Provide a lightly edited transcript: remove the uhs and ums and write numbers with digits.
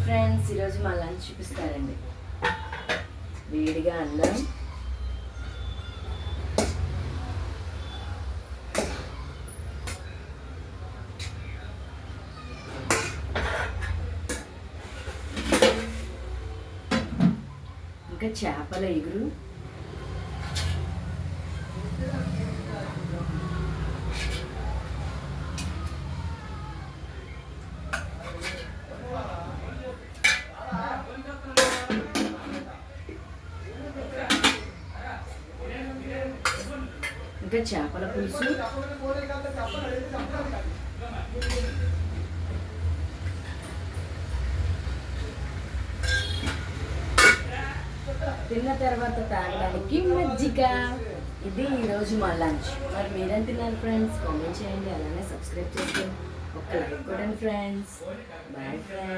Friends, ఈరోజు మా lunch చూపిస్తారండి. వేడిగా అన్నం, ఇంకా చేపల ఎగురు, ఇంకా చేపల పులుసు, తిన్న తర్వాత తాగడానికి మజ్జిగ. ఇది ఈరోజు మా లంచ్. మరి మీరేం తిన్నారు ఫ్రెండ్స్? కామెంట్ చేయండి, అలానే సబ్స్క్రైబ్ చేసుకోండి, ఒక లైక్ కొట్టండి ఫ్రెండ్స్. Bye friends.